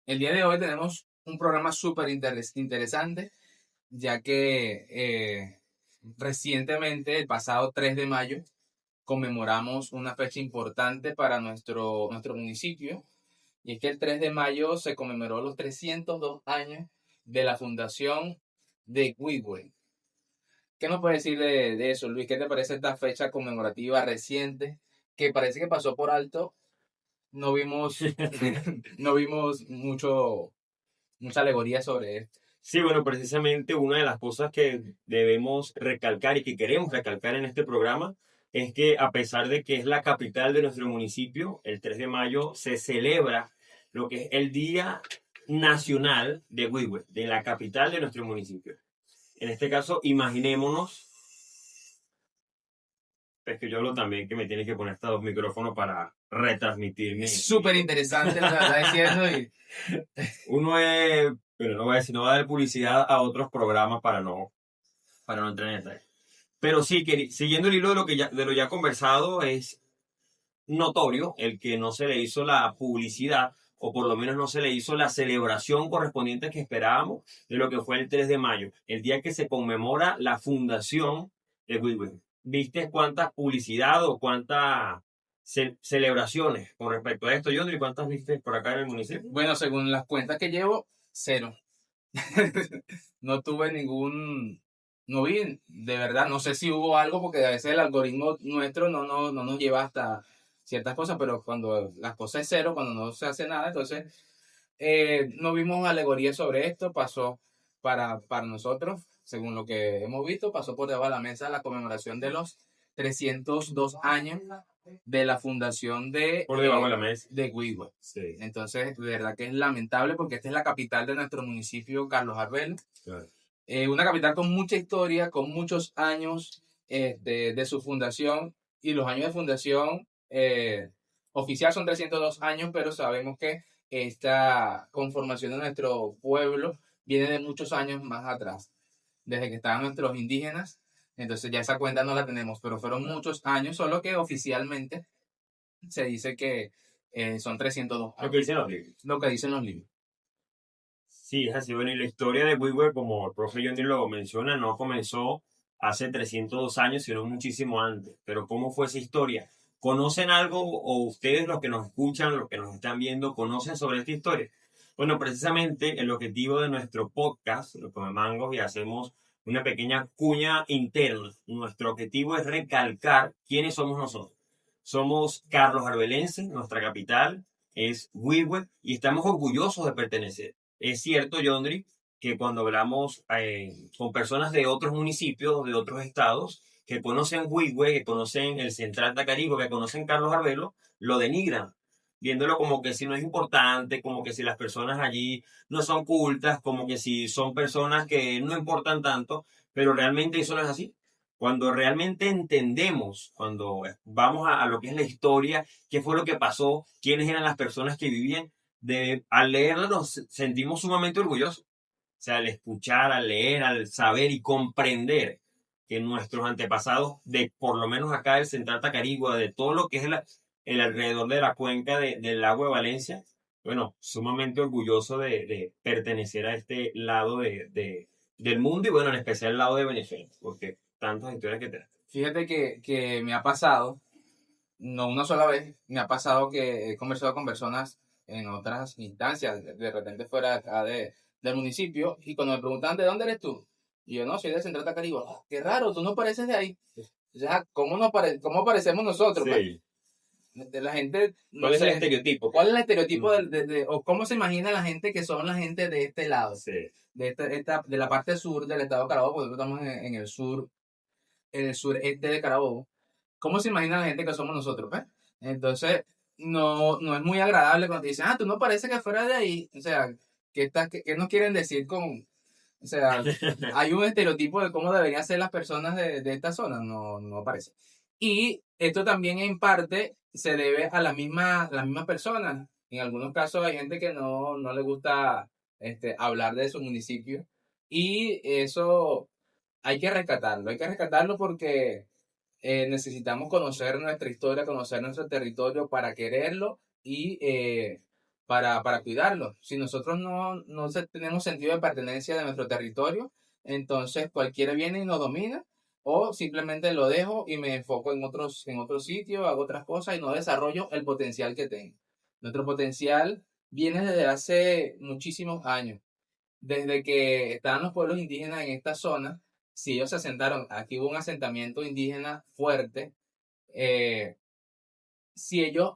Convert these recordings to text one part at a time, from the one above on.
El día de hoy tenemos un programa súper interesante, ya que recientemente, el pasado 3 de mayo, conmemoramos una fecha importante para nuestro municipio, y es que el 3 de mayo se conmemoró los 302 años de la fundación de Wigwe. ¿Qué nos puedes decir de eso, Luis? ¿Qué te parece esta fecha conmemorativa reciente que parece que pasó por alto? No vimos, no vimos mucha alegoría sobre esto. Sí, bueno, precisamente una de las cosas que debemos recalcar y que queremos recalcar en este programa es que a pesar de que es la capital de nuestro municipio, el 3 de mayo se celebra lo que es el Día Nacional de Huehue, de la capital de nuestro municipio. En este caso, imaginémonos, es que yo hablo también que me tiene que poner estos dos micrófonos para retransmitir Es súper interesante lo que está diciendo y Uno es, pero no voy a decir, no va a dar publicidad a otros programas para no entrar en detalle. Pero sí, que, siguiendo el hilo de lo ya conversado, es notorio el que no se le hizo la publicidad, o por lo menos no se le hizo la celebración correspondiente que esperábamos de lo que fue el 3 de mayo, el día que se conmemora la fundación de Goodwill. ¿Viste cuántas publicidad o cuántas celebraciones con respecto a esto, Yondri? ¿Cuántas viste por acá en el municipio? bueno, según las cuentas que llevo, cero. No tuve no vi, de verdad, no sé si hubo algo, porque a veces el algoritmo nuestro no nos lleva hasta ciertas cosas, pero cuando las cosas es cero, cuando no se hace nada, entonces no vimos alegoría sobre esto, pasó para nosotros, según lo que hemos visto, pasó por debajo de la mesa la conmemoración de los 302 años de la fundación Por debajo de la mesa. de Huigüe. Sí. Entonces, de verdad que es lamentable porque esta es la capital de nuestro municipio, Carlos Arbel. Claro. Una capital con mucha historia, con muchos años de su fundación, y los años de fundación oficial son 302 años, pero sabemos que esta conformación de nuestro pueblo viene de muchos años más atrás, desde que estaban nuestros indígenas. Entonces ya esa cuenta no la tenemos, pero fueron muchos años, solo que oficialmente se dice que son 302 Lo que años, dicen los libros. lo que dicen los libros. Sí, es así. Bueno, y la historia de WeWork, como el profe Johnny lo menciona, no comenzó hace 302 años, sino muchísimo antes. Pero ¿cómo fue esa historia? ¿Conocen algo o ustedes los que nos escuchan, los que nos están viendo, conocen sobre esta historia? Bueno, precisamente el objetivo de nuestro podcast, Los Comemangos, y hacemos una pequeña cuña interna. Nuestro objetivo es recalcar quiénes somos nosotros. Somos Carlos Arbelense, nuestra capital es WeWork, y estamos orgullosos de pertenecer. Es cierto, Yondri, que cuando hablamos con personas de otros municipios, de otros estados, que conocen Huigüe, que conocen el Central Tacarico, que conocen Carlos Arbelo, lo denigran, viéndolo como que si no es importante, como que si las personas allí no son cultas, como que si son personas que no importan tanto, pero realmente eso no es así. Cuando realmente entendemos, cuando vamos a lo que es la historia, qué fue lo que pasó, quiénes eran las personas que vivían, al leerlo nos sentimos sumamente orgullosos. O sea, al escuchar, al leer, al saber y comprender que nuestros antepasados, de por lo menos acá del Central Tacarigua, de todo lo que es el alrededor de la cuenca del agua de Valencia, bueno, sumamente orgulloso de pertenecer a este lado del mundo y bueno, en especial el lado de Venezuela, porque tantas historias que tenemos. Fíjate que me ha pasado, no una sola vez, me ha pasado que he conversado con personas en otras instancias, de repente fuera de acá del municipio, y cuando me preguntan de dónde eres tú, y yo no, soy de Central Tacarigua. "Ah, qué raro, tú no pareces de ahí. O sea, ¿cómo parecemos nosotros? Pues? Sí. De la gente, no ¿Cuál es el sé, estereotipo? ¿cuál es el estereotipo o cómo se imagina la gente que son la gente de este lado? Sí. De la parte sur del estado de Carabobo, porque nosotros estamos en el sureste de Carabobo. ¿Cómo se imagina la gente que somos nosotros, pues? Entonces, no es muy agradable cuando te dicen, tú no parece que fuera de ahí. O sea, ¿qué nos quieren decir con...? O sea, hay un estereotipo de cómo deberían ser las personas de esta zona, no parece. Y esto también en parte se debe a las mismas personas. En algunos casos hay gente que no le gusta hablar de su municipio, y eso hay que rescatarlo porque necesitamos conocer nuestra historia, conocer nuestro territorio para quererlo y para cuidarlo. Si nosotros no tenemos sentido de pertenencia de nuestro territorio, entonces cualquiera viene y nos domina, o simplemente lo dejo y me enfoco en otros sitios, hago otras cosas y no desarrollo el potencial que tengo. Nuestro potencial viene desde hace muchísimos años. Desde que estaban los pueblos indígenas en esta zona, si ellos se asentaron, aquí hubo un asentamiento indígena fuerte, eh, si ellos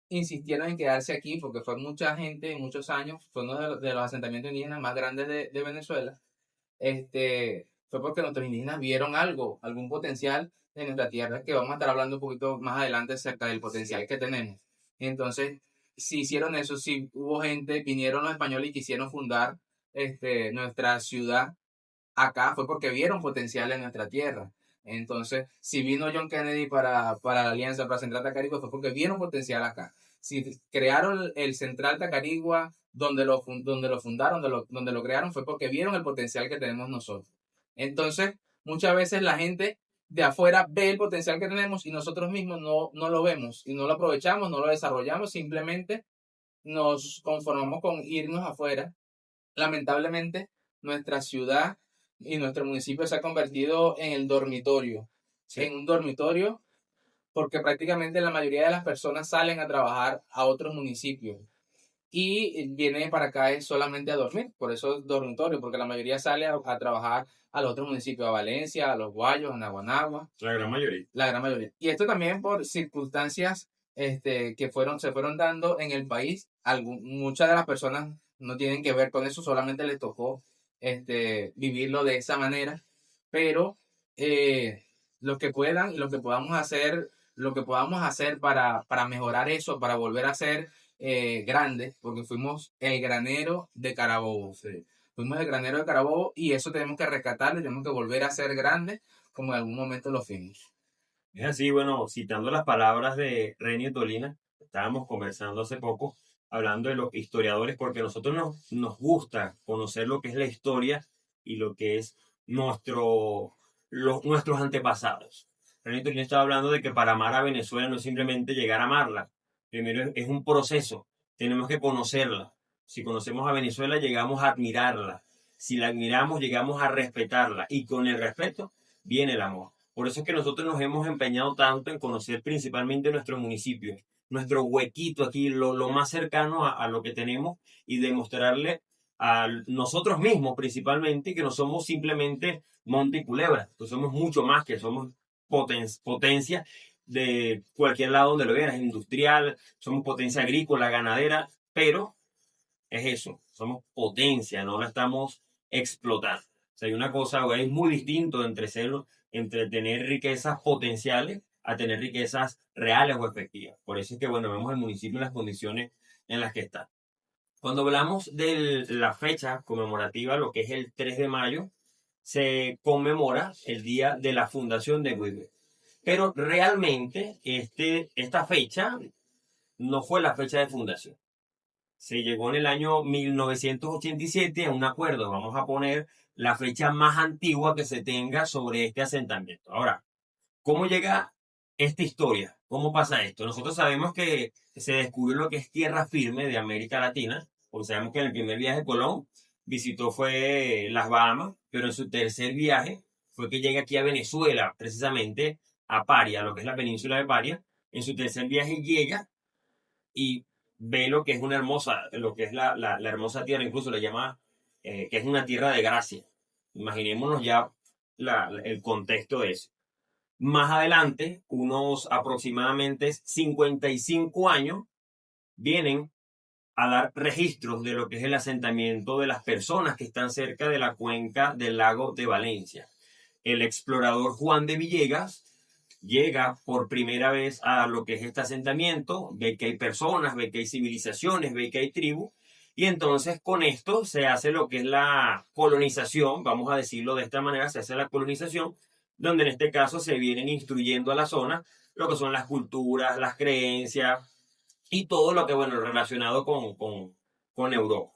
insistieron en quedarse aquí, porque fue mucha gente, muchos años, fue uno de los asentamientos indígenas más grandes de Venezuela, fue porque nuestros indígenas vieron algo, algún potencial en nuestra tierra, que vamos a estar hablando un poquito más adelante acerca del potencial que tenemos. Entonces, si hicieron eso, si hubo gente, vinieron los españoles y quisieron fundar nuestra ciudad acá, fue porque vieron potencial en nuestra tierra. Entonces, si vino John Kennedy para la Alianza, para Central Tacarigua, fue porque vieron potencial acá. Si crearon el Central Tacarigua, donde lo fundaron, donde lo crearon, fue porque vieron el potencial que tenemos nosotros. Entonces, muchas veces la gente de afuera ve el potencial que tenemos y nosotros mismos no lo vemos y no lo aprovechamos, no lo desarrollamos, simplemente nos conformamos con irnos afuera. Lamentablemente, nuestra ciudad y nuestro municipio se ha convertido en el dormitorio, Sí. en un dormitorio, porque prácticamente la mayoría de las personas salen a trabajar a otros municipios y vienen para acá es solamente a dormir, por eso es dormitorio, porque la mayoría sale a trabajar a los otros municipios, a Valencia, a Los Guayos, a Naguanagua, La gran mayoría. la gran mayoría. Y esto también por circunstancias se fueron dando en el país. Muchas de las personas no tienen que ver con eso, solamente les tocó vivirlo de esa manera. Pero lo que puedan, lo que podamos hacer para mejorar eso, para volver a ser grandes, porque fuimos el granero de Carabobo. Sí. Fuimos el granero de Carabobo y eso tenemos que rescatarlo, tenemos que volver a ser grandes como en algún momento lo fuimos. Es así, bueno, citando las palabras de Renio Tolina, estábamos conversando hace poco, hablando de los historiadores, porque a nosotros nos gusta conocer lo que es la historia y lo que es nuestros antepasados. Renio Tolina estaba hablando de que para amar a Venezuela no es simplemente llegar a amarla, primero es un proceso, tenemos que conocerla. Si conocemos a Venezuela, llegamos a admirarla. Si la admiramos, llegamos a respetarla. Y con el respeto viene el amor. Por eso es que nosotros nos hemos empeñado tanto en conocer principalmente nuestro municipio, nuestro huequito aquí, lo más cercano a lo que tenemos y demostrarle a nosotros mismos principalmente que no somos simplemente monte y culebra, que somos mucho más, que somos potencia de cualquier lado donde lo veas, industrial, somos potencia agrícola, ganadera, pero es eso, somos potencia, no la estamos explotando. O sea, hay una cosa, es muy distinto entre tener riquezas potenciales a tener riquezas reales o efectivas. Por eso es que, bueno, vemos el municipio en las condiciones en las que está. Cuando hablamos de la fecha conmemorativa, lo que es el 3 de mayo, se conmemora el día de la fundación de Guibe. Pero realmente esta fecha no fue la fecha de fundación. Se llegó en el año 1987 a un acuerdo. Vamos a poner la fecha más antigua que se tenga sobre este asentamiento. Ahora, ¿cómo llega esta historia? ¿Cómo pasa esto? Nosotros sabemos que se descubrió lo que es tierra firme de América Latina, porque sabemos que en el primer viaje Colón fue las Bahamas, pero en su tercer viaje fue que llega aquí a Venezuela, precisamente a Paria, lo que es la península de Paria. En su tercer viaje llega y ve lo que es lo que es la hermosa tierra, incluso le llama que es una tierra de gracia. Imaginémonos ya el contexto de eso. Más adelante, unos aproximadamente 55 años, vienen a dar registros de lo que es el asentamiento de las personas que están cerca de la cuenca del lago de Valencia. El explorador Juan de Villegas llega por primera vez a lo que es este asentamiento, ve que hay personas, ve que hay civilizaciones, ve que hay tribus, y entonces con esto se hace lo que es la colonización, vamos a decirlo de esta manera, se hace la colonización, donde en este caso se vienen instruyendo a la zona lo que son las culturas, las creencias y todo lo que, bueno, relacionado con Europa.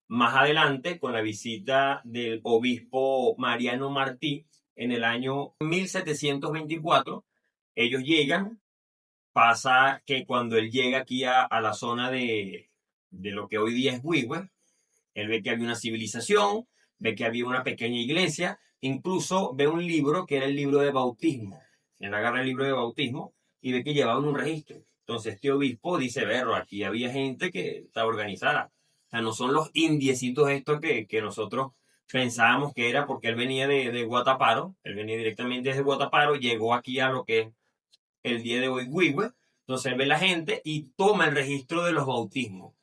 Más adelante, con la visita del obispo Mariano Martí, en el año 1724, ellos llegan, pasa que cuando él llega aquí a la zona de lo que hoy día es Wigwe. Él ve que había una civilización, ve que había una pequeña iglesia, incluso ve un libro que era el libro de bautismo. Él agarra el libro de bautismo y ve que llevaban un registro. Entonces este obispo dice, verlo, aquí había gente que estaba organizada. O sea, no son los indiecitos estos que nosotros pensábamos que era, porque él venía de Guataparo, él venía directamente desde Guataparo, llegó aquí a lo que es el día de hoy Wigwe. Entonces él ve la gente y toma el registro de los bautismos.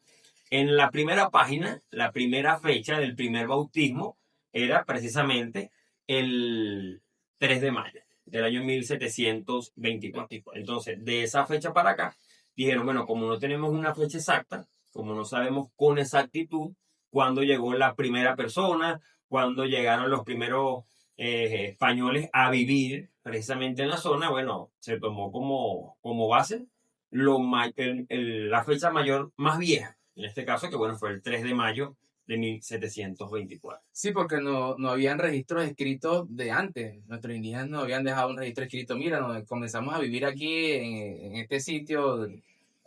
En la primera página, la primera fecha del primer bautismo era precisamente el 3 de mayo del año 1724. Entonces, de esa fecha para acá, dijeron, bueno, como no tenemos una fecha exacta, como no sabemos con exactitud cuándo llegó la primera persona, cuándo llegaron los primeros españoles a vivir precisamente en la zona, bueno, se tomó como base la fecha mayor más vieja, en este caso, que bueno, fue el 3 de mayo de 1724. Sí, porque no habían registros escritos de antes. Nuestros indígenas no habían dejado un registro escrito. Mira, comenzamos a vivir aquí en este sitio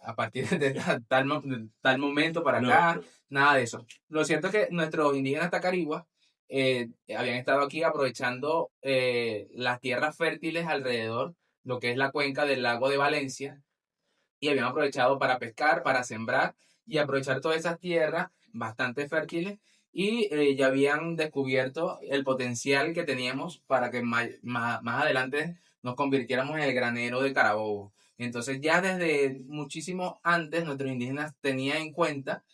a partir de tal momento para acá. No, Nada de eso. Lo cierto es que nuestros indígenas tacariguas habían estado aquí aprovechando las tierras fértiles alrededor, lo que es la cuenca del lago de Valencia, y habían aprovechado para pescar, para sembrar y aprovechar todas esas tierras bastante fértiles, y ya habían descubierto el potencial que teníamos para que más adelante nos convirtiéramos en el granero de Carabobo. Entonces ya desde muchísimo antes nuestros indígenas tenían en cuenta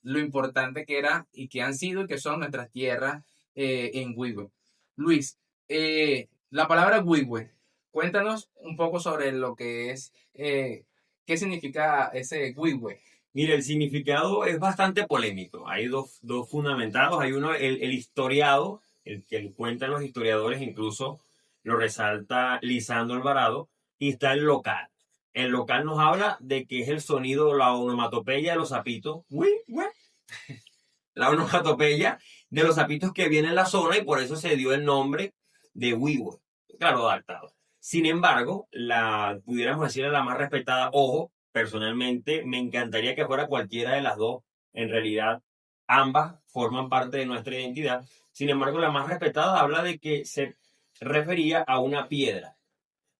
lo importante que era y que han sido y que son nuestras tierras en Huigüe. Luis, la palabra Huigüe, cuéntanos un poco sobre lo que es, qué significa ese Huigüe. mire, el significado es bastante polémico. Hay dos fundamentados. Hay uno, el historiado, el que cuentan los historiadores, incluso lo resalta Lisandro Alvarado, y está el local. El local nos habla de que es el sonido, la onomatopeya de los sapitos. Uy, uy, la onomatopeya de los sapitos que viene en la zona y por eso se dio el nombre de Huigüe. Claro, adaptado. Sin embargo, pudiéramos decir la más respetada, ojo, personalmente me encantaría que fuera cualquiera de las dos. En realidad, ambas forman parte de nuestra identidad. Sin embargo, la más respetada habla de que se refería a una piedra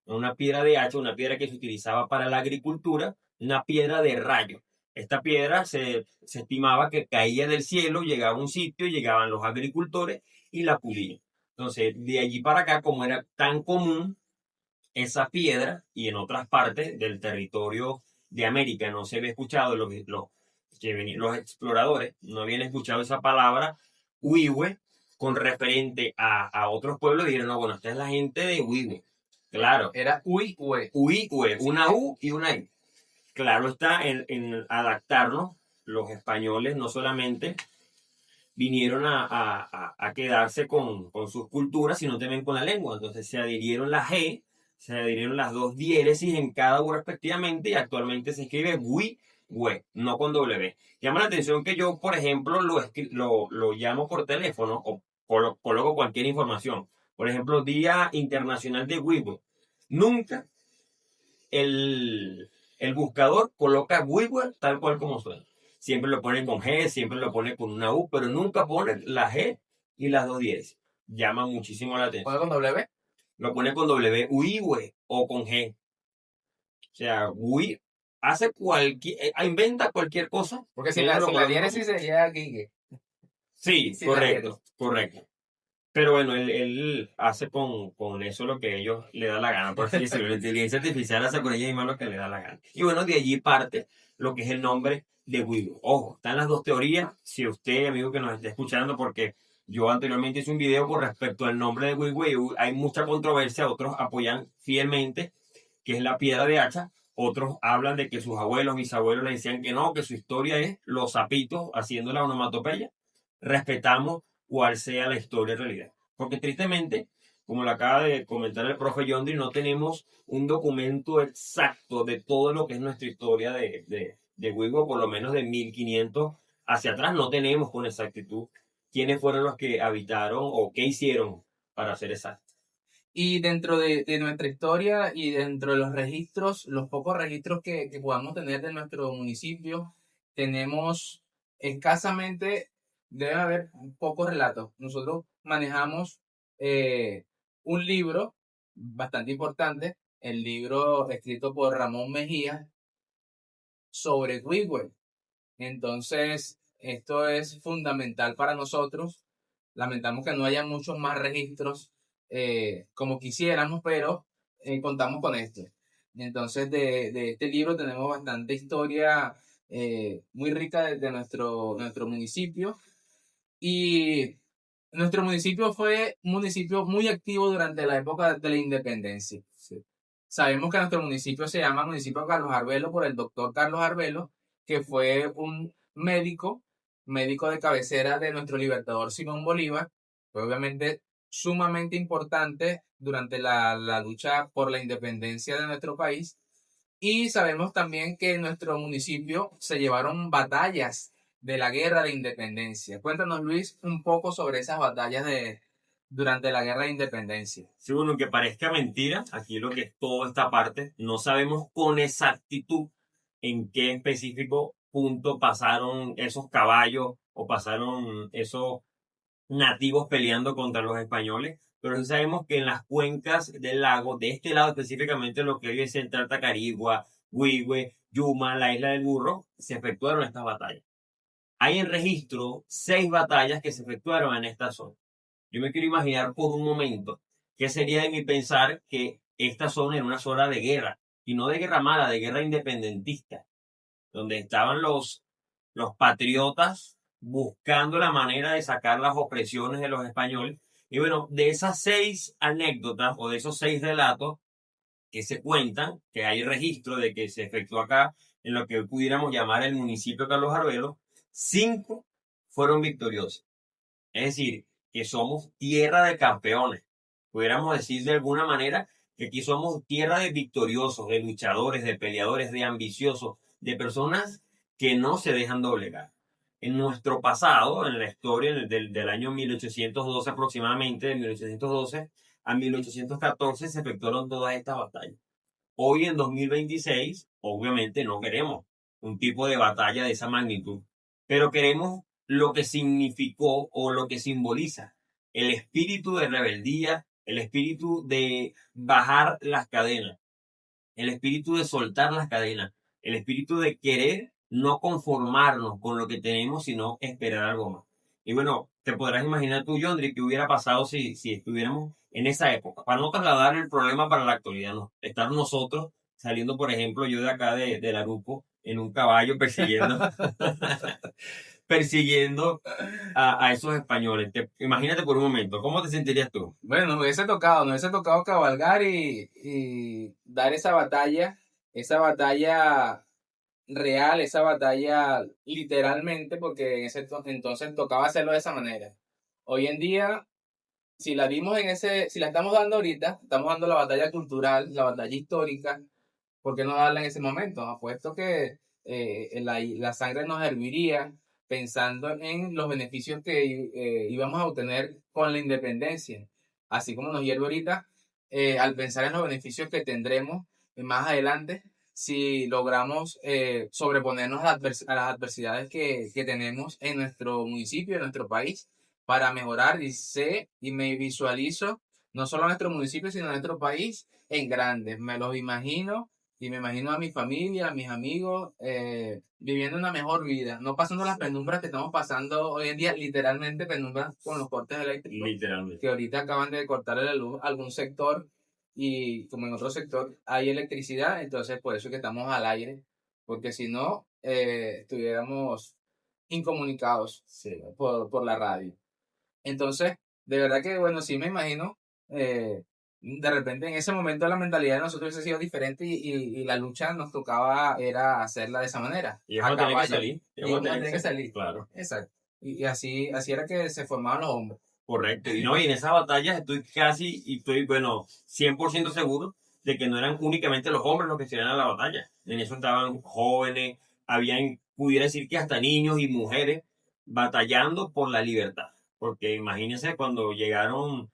de hacha, una piedra que se utilizaba para la agricultura, una piedra de rayo. Esta piedra se estimaba que caía del cielo, llegaba a un sitio, llegaban los agricultores y la pulían. Entonces, de allí para acá, como era tan común esa piedra, y en otras partes del territorio de América no se había escuchado, los exploradores no habían escuchado esa palabra, Huigüe, con referente a otros pueblos, dijeron, no, bueno, esta es la gente de Huigüe. Claro, Era Huigüe. Huigüe, una U y una I. Claro está en adaptarnos, los españoles no solamente vinieron a quedarse con sus culturas, sino también con la lengua. Entonces se adhirieron la G, se adhirieron las dos diéresis en cada U respectivamente y actualmente se escribe Wi, we, no con W. Llama la atención que yo, por ejemplo, lo llamo por teléfono o coloco cualquier información. Por ejemplo, Día Internacional de Weibo. Nunca el buscador coloca Weibo tal cual como suena. Siempre lo pone con G, siempre lo pone con una U, pero nunca pone la G y las dos diéresis. Llama muchísimo la ¿Pone atención. con W? Lo pone con W, Uiwe o con G. O sea, Ui hace inventa cualquier cosa. Porque Que ellos lo si la colocan diéresis como... sería Gigue. Sí, Sin la diéresis. correcto, correcto. Pero bueno, él hace con eso lo que ellos le da la gana, por así decirlo. La inteligencia artificial hace con ella misma lo que le da la gana. Y bueno, de allí parte lo que es el nombre de Weibo. Ojo, están las dos teorías. Si usted, amigo que nos esté escuchando, porque yo anteriormente hice un video con respecto al nombre de Weibo, hay mucha controversia, otros apoyan fielmente que es la piedra de hacha, otros hablan de que sus abuelos, bisabuelos le decían que no, que su historia es los sapitos haciendo la onomatopeya. Respetamos cuál sea la historia en realidad. Porque tristemente, como lo acaba de comentar el profe Yondri, no tenemos un documento exacto de todo lo que es nuestra historia de Huigo, por lo menos de 1500 hacia atrás, no tenemos con exactitud quiénes fueron los que habitaron o qué hicieron para hacer exacto. Y dentro de nuestra historia y dentro de los registros, los pocos registros que podamos tener de nuestro municipio, tenemos escasamente, debe haber pocos relatos. Nosotros manejamos un libro bastante importante, el libro escrito por Ramón Mejía sobre Wigwell. Entonces, esto es fundamental para nosotros. Lamentamos que no haya muchos más registros como quisiéramos, pero contamos con esto. Entonces, de este libro tenemos bastante historia muy rica de nuestro municipio. Y nuestro municipio fue un municipio muy activo durante la época de la independencia. Sí. Sabemos que nuestro municipio se llama Municipio Carlos Arbelo por el doctor Carlos Arbelo, que fue un médico de cabecera de nuestro libertador Simón Bolívar. Fue obviamente sumamente importante durante la lucha por la independencia de nuestro país. Y sabemos también que en nuestro municipio se llevaron batallas de la guerra de independencia. Cuéntanos, Luis, un poco sobre esas batallas durante la guerra de independencia. Sí, bueno, que parezca mentira, aquí lo que es toda esta parte, no sabemos con exactitud en qué específico punto pasaron esos caballos o pasaron esos nativos peleando contra los españoles, pero sí sabemos que en las cuencas del lago, de este lado específicamente lo que hoy es Central Tacarigua, Huigüe, Yuma, la Isla del Burro, se efectuaron estas batallas. Hay en registro 6 batallas que se efectuaron en esta zona. Yo me quiero imaginar por un momento qué sería de mi pensar que esta zona era una zona de guerra, y no de guerra mala, de guerra independentista, donde estaban los patriotas buscando la manera de sacar las opresiones de los españoles. Y bueno, de esas 6 anécdotas o de esos 6 relatos que se cuentan, que hay registro de que se efectuó acá en lo que hoy pudiéramos llamar el municipio de Carlos Arbelo, 5 fueron victoriosos. Es decir, que somos tierra de campeones. Pudiéramos decir de alguna manera que aquí somos tierra de victoriosos, de luchadores, de peleadores, de ambiciosos, de personas que no se dejan doblegar. En nuestro pasado, en la historia del año 1812 aproximadamente, de 1812 a 1814, se efectuaron todas estas batallas. Hoy en 2026, obviamente no queremos un tipo de batalla de esa magnitud, pero queremos lo que significó o lo que simboliza el espíritu de rebeldía, el espíritu de bajar las cadenas, el espíritu de soltar las cadenas, el espíritu de querer no conformarnos con lo que tenemos, sino esperar algo más. Y bueno, te podrás imaginar tú, Yondri, qué hubiera pasado si estuviéramos en esa época, para no trasladar el problema para la actualidad, ¿no? Estar nosotros saliendo, por ejemplo, yo de acá de la Aruco, en un caballo persiguiendo, persiguiendo a esos españoles. Imagínate por un momento, ¿cómo te sentirías tú? Bueno, nos hubiese tocado cabalgar y dar esa batalla real, esa batalla literalmente, porque en entonces tocaba hacerlo de esa manera. Hoy en día, si la estamos dando ahorita, estamos dando la batalla cultural, la batalla histórica, ¿por qué no darla en ese momento? Apuesto que la sangre nos herviría pensando en los beneficios que íbamos a obtener con la independencia. Así como nos hierve ahorita, al pensar en los beneficios que tendremos más adelante, si logramos sobreponernos a las adversidades que tenemos en nuestro municipio, en nuestro país, para mejorar y me visualizo no solo nuestro municipio, sino nuestro país en grande. Me los imagino y me imagino a mi familia, a mis amigos, viviendo una mejor vida, no pasando las penumbras que estamos pasando hoy en día, literalmente penumbras con los cortes eléctricos, Literalmente. que ahorita acaban de cortarle la luz a algún sector y como en otro sector hay electricidad, entonces por eso es que estamos al aire, porque si no, estuviéramos incomunicados Sí. por la radio. Entonces, de verdad que, bueno, sí me imagino, de repente en ese momento la mentalidad de nosotros hubiese sido diferente y la lucha nos tocaba era hacerla de esa manera, Y a vamos a tener que caballo. salir. Y vamos a tener que salir. salir. Claro. Exacto. Y así era que se formaban los hombres. Correcto. Y no, y en esas batallas estoy, bueno, 100% seguro de que no eran únicamente los hombres los que se iban a la batalla. En eso estaban jóvenes, pudiera decir que hasta niños y mujeres batallando por la libertad. Porque imagínense cuando llegaron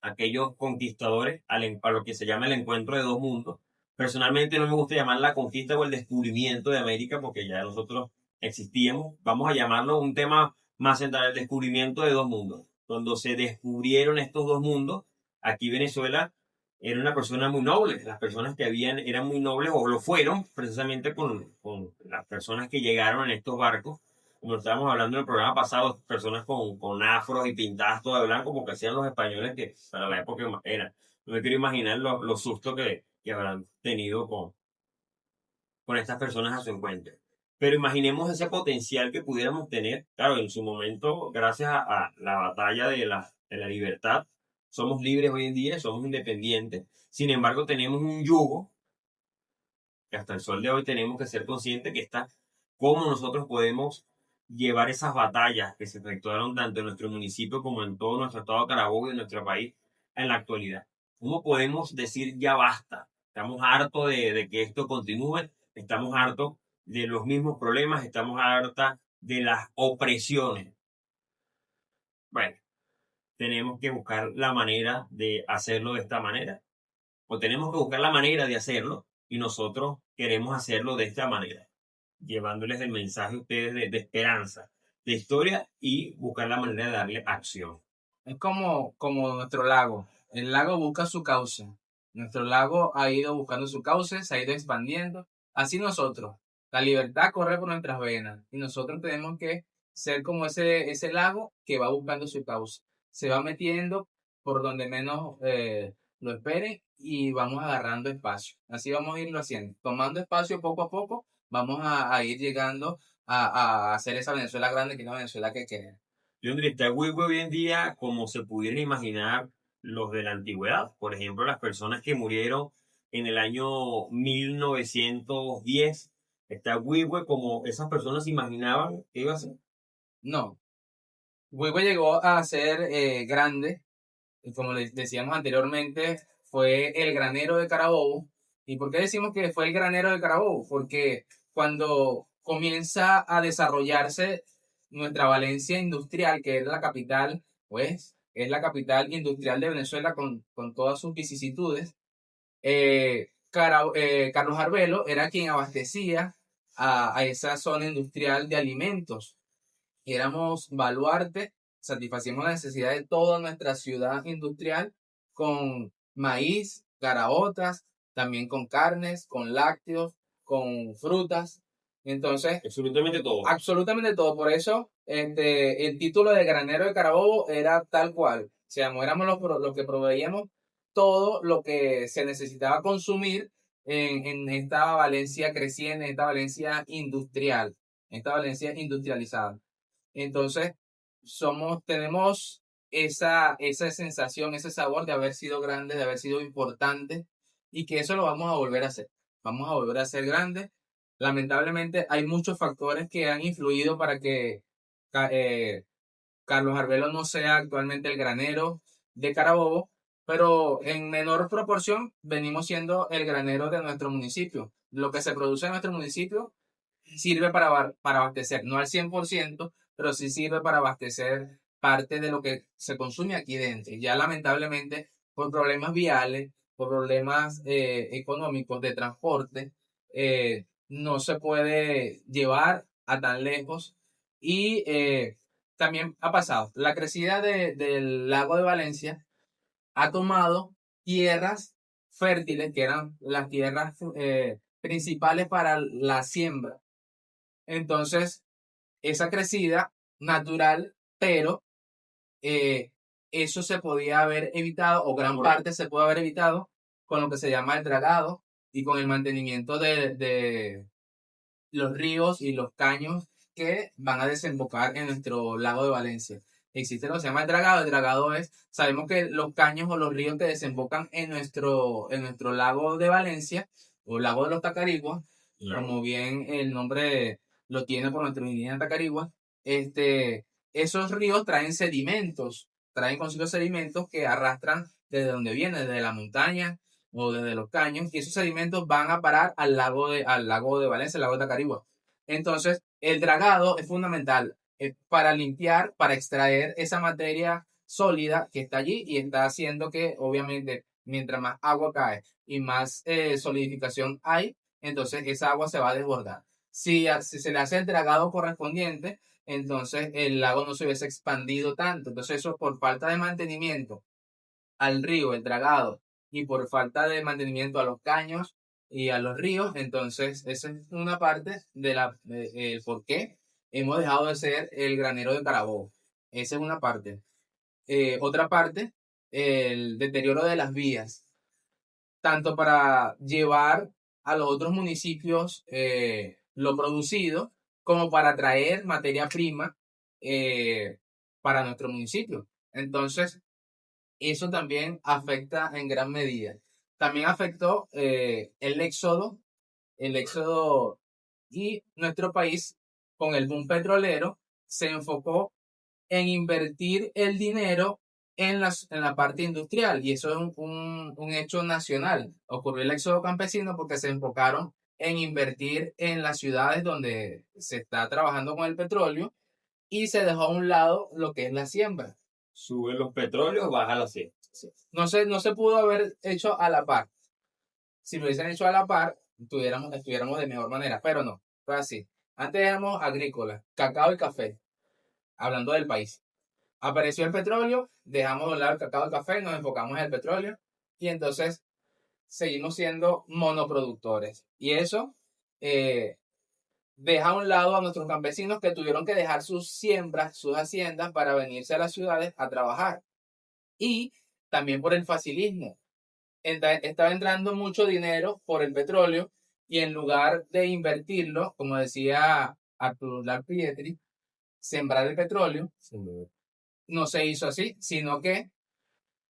aquellos conquistadores a lo que se llama el encuentro de dos mundos. Personalmente no me gusta llamar la conquista o el descubrimiento de América porque ya nosotros existíamos, vamos a llamarlo un tema más central, el descubrimiento de dos mundos. Cuando se descubrieron estos dos mundos, aquí Venezuela era una persona muy noble. Las personas que habían eran muy nobles o lo fueron precisamente con las personas que llegaron en estos barcos. Como estábamos hablando en el programa pasado, personas con afros y pintadas todo de blanco, porque hacían los españoles que para la época era. No me quiero imaginar los sustos que habrán tenido con estas personas a su encuentro. Pero imaginemos ese potencial que pudiéramos tener. Claro, en su momento, gracias a la batalla de la libertad, somos libres hoy en día, somos independientes. Sin embargo, tenemos un yugo que hasta el sol de hoy tenemos que ser conscientes que está cómo nosotros podemos llevar esas batallas que se efectuaron tanto en nuestro municipio como en todo nuestro estado de Carabobo y en nuestro país en la actualidad. ¿Cómo podemos decir ya basta? Estamos hartos de que esto continúe, estamos hartos de los mismos problemas, estamos hartos de las opresiones. Bueno, tenemos que buscar la manera de hacerlo de esta manera, o tenemos que buscar la manera de hacerlo y nosotros queremos hacerlo de esta manera, llevándoles el mensaje a ustedes de esperanza, de historia y buscar la manera de darle acción. Es como nuestro lago. El lago busca su cauce. Nuestro lago ha ido buscando su cauce, se ha ido expandiendo. Así nosotros. La libertad corre por nuestras venas. Y nosotros tenemos que ser como ese lago que va buscando su cauce. Se va metiendo por donde menos lo espere y vamos agarrando espacio. Así vamos a irlo haciendo. Tomando espacio poco a poco, vamos a ir llegando a hacer esa Venezuela grande, que es la Venezuela que queremos. Donde está Huigüe hoy en día, como se pudieran imaginar los de la antigüedad. Por ejemplo, las personas que murieron en el año 1910. Está Huigüe como esas personas se imaginaban que iba a ser. No, Huigüe llegó a ser grande, y como les decíamos anteriormente, fue el granero de Carabobo. ¿Y por qué decimos que fue el granero de Carabobo? Porque cuando comienza a desarrollarse nuestra Valencia industrial, que es la capital, pues es la capital industrial de Venezuela con todas sus vicisitudes, Carlos Arbelo era quien abastecía a esa zona industrial de alimentos. Éramos baluarte, satisfacíamos la necesidad de toda nuestra ciudad industrial con maíz, caraotas, también con carnes, con lácteos, con frutas. Entonces, Absolutamente todo. absolutamente todo. Por eso, el título de granero de Carabobo era tal cual. O sea, éramos los que proveíamos todo lo que se necesitaba consumir en esta Valencia creciente, en esta Valencia industrial, en esta Valencia industrializada. Entonces, tenemos esa sensación, ese sabor de haber sido grandes, de haber sido importantes, y que eso lo vamos a volver a hacer. Vamos a volver a ser grandes. Lamentablemente, hay muchos factores que han influido para que eh, Carlos Arbelo no sea actualmente el granero de Carabobo, pero en menor proporción venimos siendo el granero de nuestro municipio. Lo que se produce en nuestro municipio sirve para abastecer, no al 100%, pero sí sirve para abastecer parte de lo que se consume aquí dentro. Ya lamentablemente, por problemas viales, por problemas económicos de transporte, no se puede llevar a tan lejos. Y también ha pasado, la crecida del lago de Valencia ha tomado tierras fértiles, que eran las tierras principales para la siembra. Entonces, esa crecida natural, pero eh, eso se podía haber evitado, o gran parte se puede haber evitado, con lo que se llama el dragado y con el mantenimiento de los ríos y los caños que van a desembocar en nuestro lago de Valencia. Existe lo que se llama el dragado es, sabemos que los caños o los ríos que desembocan en nuestro lago de Valencia, o lago de los Tacariguas, como bien el nombre lo tiene por nuestro indígena Tacarigua, esos ríos traen consigo sedimentos que arrastran desde donde viene, desde la montaña o desde los caños, y esos sedimentos van a parar al lago de Valencia, al lago de Tacarigua. Entonces, el dragado es fundamental para limpiar, para extraer esa materia sólida que está allí y está haciendo que, obviamente, mientras más agua cae y más solidificación hay, entonces esa agua se va a desbordar. si se le hace el dragado correspondiente, entonces el lago no se hubiese expandido tanto. Entonces eso por falta de mantenimiento al río, el dragado, y por falta de mantenimiento a los caños y a los ríos, entonces esa es una parte de el por qué hemos dejado de ser el granero de Carabobo. Esa es una parte. Otra parte, el deterioro de las vías, tanto para llevar a los otros municipios lo producido, como para traer materia prima para nuestro municipio. Entonces, eso también afecta en gran medida. También afectó el éxodo y nuestro país con el boom petrolero se enfocó en invertir el dinero en la parte industrial, y eso es un hecho nacional. Ocurrió el éxodo campesino porque se enfocaron en invertir en las ciudades donde se está trabajando con el petróleo y se dejó a un lado lo que es la siembra. Sube los petróleos, baja la sed. Sí. No se pudo haber hecho a la par. Si lo hubiesen hecho a la par, estuviéramos de mejor manera, pero no, fue así. Antes éramos agrícolas, cacao y café, hablando del país. Apareció el petróleo, dejamos de un lado el cacao y el café, nos enfocamos en el petróleo y entonces seguimos siendo monoproductores. Y eso deja a un lado a nuestros campesinos que tuvieron que dejar sus siembras, sus haciendas para venirse a las ciudades a trabajar. Y también por el facilismo. Estaba entrando mucho dinero por el petróleo y en lugar de invertirlo, como decía Arturo Pietri, sembrar el petróleo, no se hizo así, sino que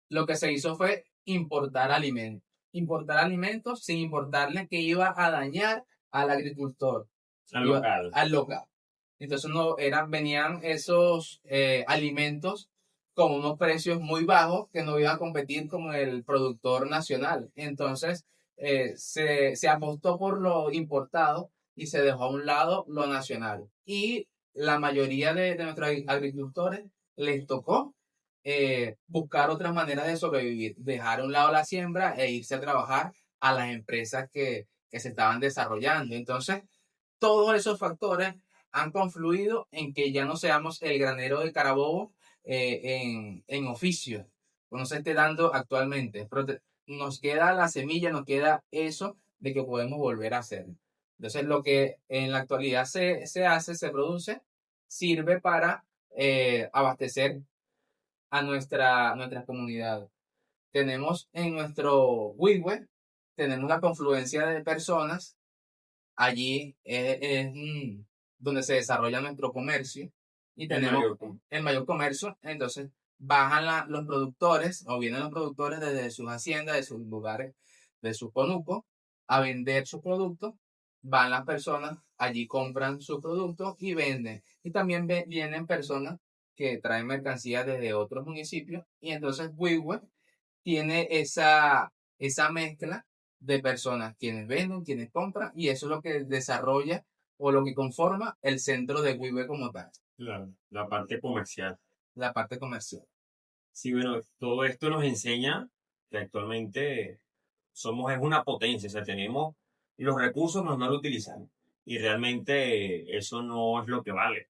lo que se hizo fue importar alimentos. Importar alimentos sin importarle que iba a dañar al agricultor, al local. Entonces venían esos alimentos con unos precios muy bajos que no iban a competir con el productor nacional. Entonces se apostó por lo importado y se dejó a un lado lo nacional. Y la mayoría de nuestros agricultores les tocó buscar otras maneras de sobrevivir, dejar a un lado la siembra e irse a trabajar a las empresas que se estaban desarrollando. Entonces, todos esos factores han confluido en que ya no seamos el granero de Carabobo en oficio, no se esté dando actualmente. Pero nos queda la semilla, nos queda eso de que podemos volver a hacer. Entonces, lo que en la actualidad se hace, se produce, sirve para abastecer a nuestra comunidad. Tenemos en nuestro WeWe, tenemos la confluencia de personas. Allí es donde se desarrolla nuestro comercio y tenemos el mayor comercio. Entonces bajan los productores o vienen los productores desde sus haciendas, de sus lugares, de sus conucos, a vender sus productos. Van las personas, allí compran sus productos y venden. Y también vienen personas que traen mercancías desde otros municipios, y entonces WeWe tiene esa mezcla de personas, quienes venden, quienes compran, y eso es lo que desarrolla o lo que conforma el centro de WeWe como tal. La parte comercial. La parte comercial. Sí, bueno, todo esto nos enseña que actualmente es una potencia, o sea, tenemos los recursos, pero no los utilizamos. Y realmente eso no es lo que vale.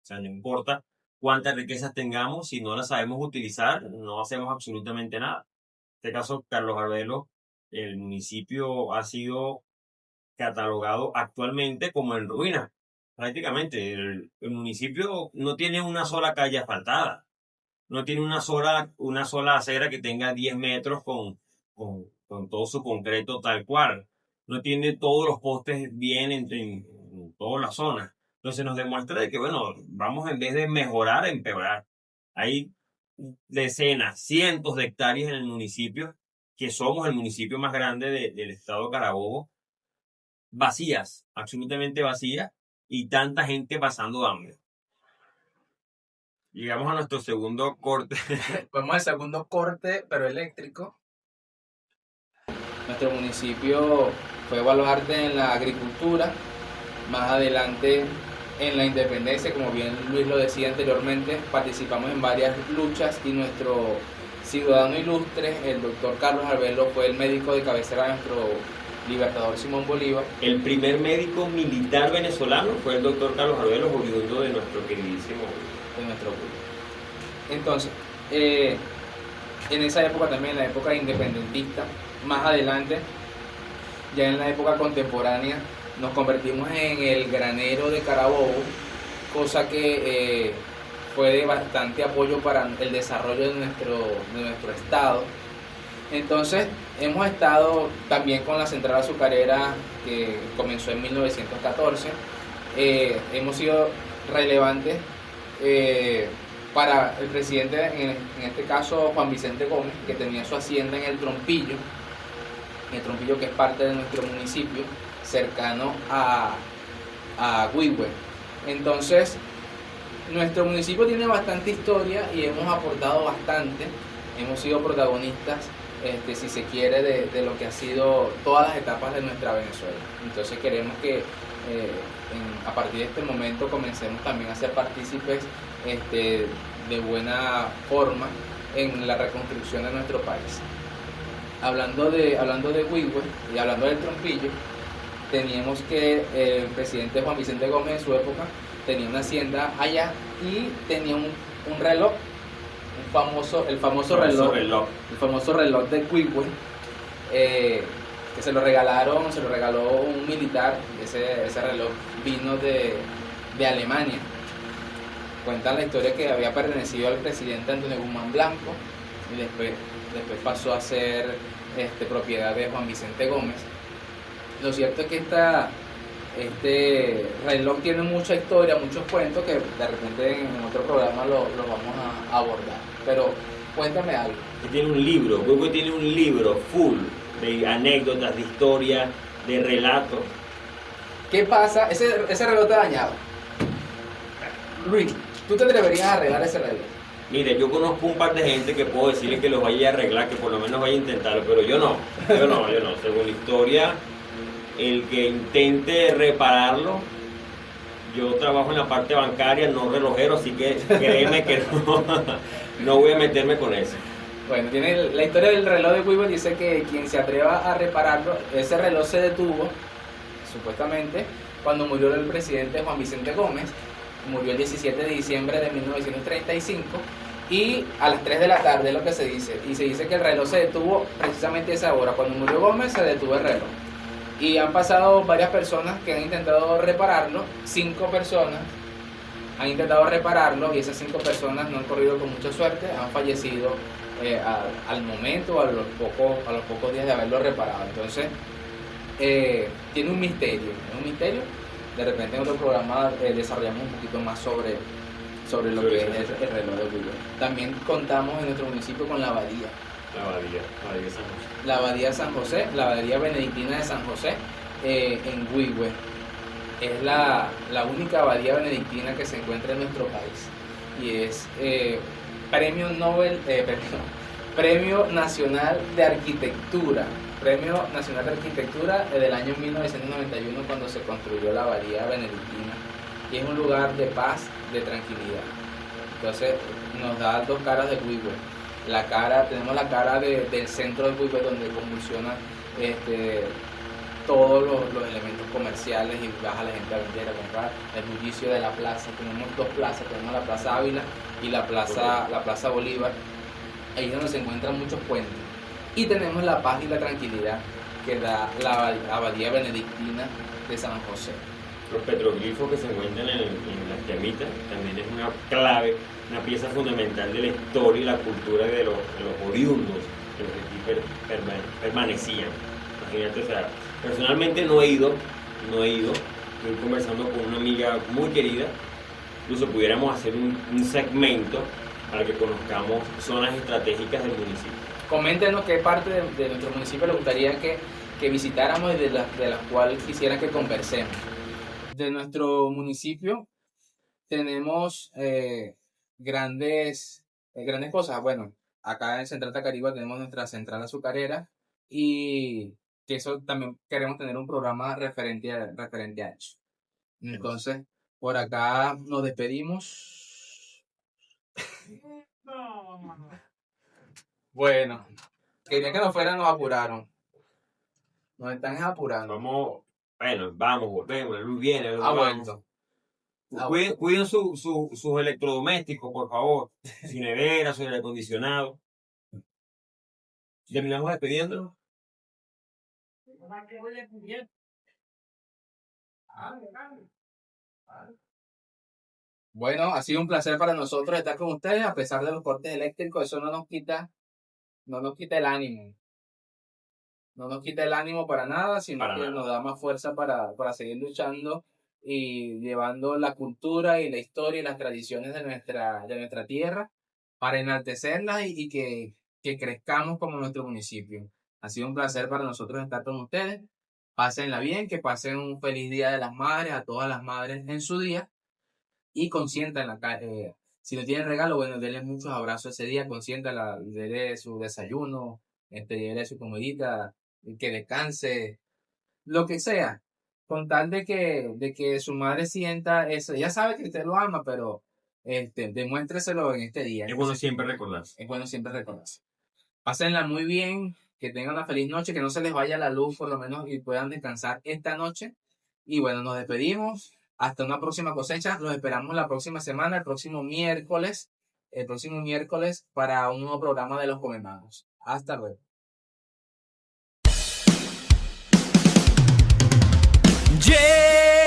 O sea, no importa cuántas riquezas tengamos, si no las sabemos utilizar, no hacemos absolutamente nada. En este caso, Carlos Arbelo, el municipio ha sido catalogado actualmente como en ruinas. Prácticamente, el municipio no tiene una sola calle asfaltada, no tiene una sola acera que tenga 10 metros con todo su concreto tal cual. No tiene todos los postes bien en todas las zonas. Entonces nos demuestra de que, bueno, vamos en vez de mejorar, a empeorar. Hay decenas, cientos de hectáreas en el municipio, que somos el municipio más grande del estado de Carabobo, vacías, absolutamente vacías, y tanta gente pasando hambre. Llegamos a nuestro segundo corte. Vamos al segundo corte, pero eléctrico. Nuestro municipio fue baluarte en la agricultura, más adelante en la independencia, como bien Luis lo decía anteriormente, participamos en varias luchas y nuestro ciudadano ilustre, el doctor Carlos Arbelo, fue el médico de cabecera Libertador Simón Bolívar. El primer médico militar venezolano fue el doctor Carlos Arbelos, oriundo de nuestro queridísimo. De nuestro pueblo. Entonces, en esa época también, en la época independentista, más adelante, ya en la época contemporánea, nos convertimos en el granero de Carabobo, cosa que fue de bastante apoyo para el desarrollo de nuestro estado. Entonces, hemos estado también con la central azucarera que comenzó en 1914. Hemos sido relevantes para el presidente, en este caso Juan Vicente Gómez, que tenía su hacienda en el Trompillo que es parte de nuestro municipio, cercano a Huigüe. Entonces, nuestro municipio tiene bastante historia y hemos aportado bastante, hemos sido protagonistas, si se quiere, de lo que ha sido todas las etapas de nuestra Venezuela. Entonces queremos que a partir de este momento comencemos también a ser partícipes de buena forma en la reconstrucción de nuestro país. Hablando de Huigüe y hablando del Trompillo, teníamos que el presidente Juan Vicente Gómez en su época tenía una hacienda allá y tenía un reloj, el famoso reloj de Huigüe, que se lo regaló un militar. Ese reloj vino de Alemania. Cuentan la historia que había pertenecido al presidente Antonio Guzmán Blanco y después pasó a ser propiedad de Juan Vicente Gómez. Lo cierto es que este reloj tiene mucha historia, muchos cuentos que de repente en otro programa lo vamos a abordar. Pero cuéntame algo. Tiene un libro, Huigüe tiene un libro full de anécdotas, de historia, de relatos. ¿Qué pasa? Ese reloj está dañado. Luis, ¿tú te atreverías a arreglar ese reloj? Mire, yo conozco un par de gente que puedo decirle que los vaya a arreglar, que por lo menos vaya a intentarlo, pero yo no. Según la historia, el que intente repararlo, yo trabajo en la parte bancaria, no relojero, así que créeme que no voy a meterme con eso. Bueno, tiene la historia del reloj de Huigüe, dice que quien se atreva a repararlo, ese reloj se detuvo, supuestamente, cuando murió el presidente Juan Vicente Gómez. Murió el 17 de diciembre de 1935 y a las 3 de la tarde es lo que se dice. Y se dice que el reloj se detuvo precisamente a esa hora. Cuando murió Gómez se detuvo el reloj. Y han pasado varias personas que han intentado repararlo. 5 personas han intentado repararlo y esas 5 personas no han corrido con mucha suerte. Han fallecido al momento, a los pocos días de haberlo reparado. Entonces, tiene un misterio. ¿Es un misterio? De repente en otro programa desarrollamos un poquito más sobre lo que es el reloj de Huigüe. También contamos en nuestro municipio con la abadía. La abadía de San José, la abadía benedictina de San José en Huigüe. Es la única abadía benedictina que se encuentra en nuestro país. Y es Premio Nacional de Arquitectura. Premio Nacional de Arquitectura del año 1991 cuando se construyó la abadía benedictina y es un lugar de paz, de tranquilidad. Entonces nos da 2 caras de Huigüe. Tenemos la cara del centro de Huigüe donde convulsionan todos los elementos comerciales y baja la gente a vender, a comprar. El bullicio de la plaza, tenemos 2 plazas, tenemos la Plaza Ávila y la Plaza Bolívar. Ahí es donde se encuentran muchos puentes. Y tenemos la paz y la tranquilidad que da la abadía benedictina de San José. Los petroglifos que se encuentran en las llamitas también es una clave, una pieza fundamental de la historia y la cultura de los oriundos que aquí permanecían. Imagínate, o sea, personalmente no he ido, estoy conversando con una amiga muy querida, incluso pudiéramos hacer un segmento para que conozcamos zonas estratégicas del municipio. Coméntenos qué parte de nuestro municipio les gustaría que visitáramos y de las cuales quisieran que conversemos. De nuestro municipio tenemos grandes cosas. Bueno, acá en Central Tacarigua tenemos nuestra central azucarera y que eso también queremos tener un programa referente a eso. Entonces, por acá nos despedimos. Bueno, quería que nos fueran, nos apuraron. Nos están apurando. Vamos, volvemos, la luz viene, la luz Ha vamos. vuelto. Cuiden sus electrodomésticos, por favor. Su nevera, su aire acondicionado. ¿Terminamos despidiéndonos? Bueno, ha sido un placer para nosotros estar con ustedes, a pesar de los cortes eléctricos. Eso no nos quita el ánimo. No nos quita el ánimo para nada, sino Para que nada. nos da más fuerza para seguir luchando y llevando la cultura y la historia y las tradiciones de nuestra tierra para enaltecerlas y que crezcamos como nuestro municipio. Ha sido un placer para nosotros estar con ustedes. Pásenla bien, que pasen un feliz Día de las Madres, a todas las madres en su día, y consiéntanla. Si no tienen regalo, bueno, denle muchos abrazos ese día, consiéntala, denle su desayuno, denle su comidita, que descanse, lo que sea, con tal de que su madre sienta eso. Ella sabe que usted lo ama, pero demuéstreselo en este día. Es bueno siempre recordarse. Es bueno siempre recordarse. Pásenla muy bien, que tengan una feliz noche, que no se les vaya la luz por lo menos y puedan descansar esta noche. Y bueno, nos despedimos. Hasta una próxima cosecha. Los esperamos la próxima semana, el próximo miércoles, para un nuevo programa de Los Comemagos. Hasta luego. Yeah.